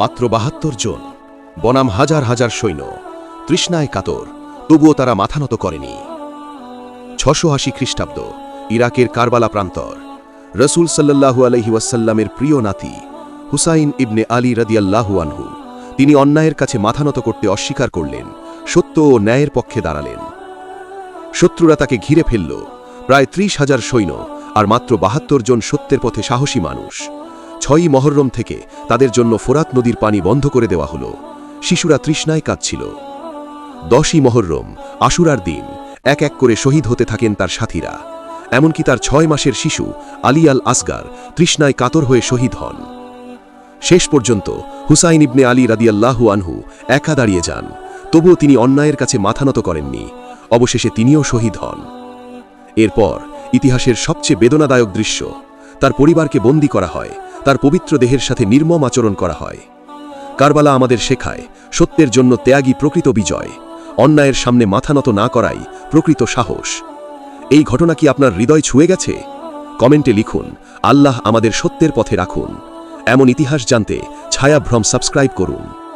মাত্র ৭২ জন, বনাম হাজার হাজার সৈন্য, তৃষ্ণায় কাতর, তবুও তারা মাথা নত করেনি। ৬৮০ খ্রিস্টাব্দ, ইরাকের কারবালা প্রান্তর। রসুল সাল্লাল্লাহু আলাইহি ওয়াসাল্লামের প্রিয় নাতি হুসাইন ইবনে আলী রাদিয়াল্লাহু আনহু, তিনি অন্যায়ের কাছে মাথা নত করতে অস্বীকার করলেন, সত্য ও ন্যায়ের পক্ষে দাঁড়ালেন। শত্রুরা তাকে ঘিরে ফেলল, প্রায় ৩০,০০০ সৈন্য আর মাত্র ৭২ জন সত্যের পথে সাহসী মানুষ। ৬ই মহররম থেকে তাদের জন্য ফোরাত নদীর পানি বন্ধ করে দেওয়া হল। শিশুরা তৃষ্ণায় কাঁদছিল। ১০ই মহররম, আশুরার দিন, এক এক করে শহীদ হতে থাকেন তার সাথীরা। এমনকি তার ৬ মাসের শিশু আলী আল আসগার তৃষ্ণায় কাতর হয়ে শহীদ হন। শেষ পর্যন্ত হুসাইন ইবনে আলী রাদিয়াল্লাহু আনহু একা দাঁড়িয়ে যান, তবুও তিনি অন্যায়ের কাছে মাথা নত করেননি। অবশেষে তিনিও শহীদ হন। এরপর ইতিহাসের সবচেয়ে বেদনাদায়ক দৃশ্য, তার পরিবারকে বন্দী করা হয়, তার পবিত্র দেহের সাথে নির্মম আচরণ করা হয়। কারবালা আমাদের শেখায়, সত্যের জন্য ত্যাগই প্রকৃত বিজয়, অন্যায়ের সামনে মাথা নত না করাই প্রকৃত সাহস। এই ঘটনা কি আপনার হৃদয় ছুঁয়ে গেছে? কমেন্টে লিখুন। আল্লাহ আমাদের সত্যের পথে রাখুন। এমন ইতিহাস জানতে ছায়াভ্রম সাবস্ক্রাইব করুন।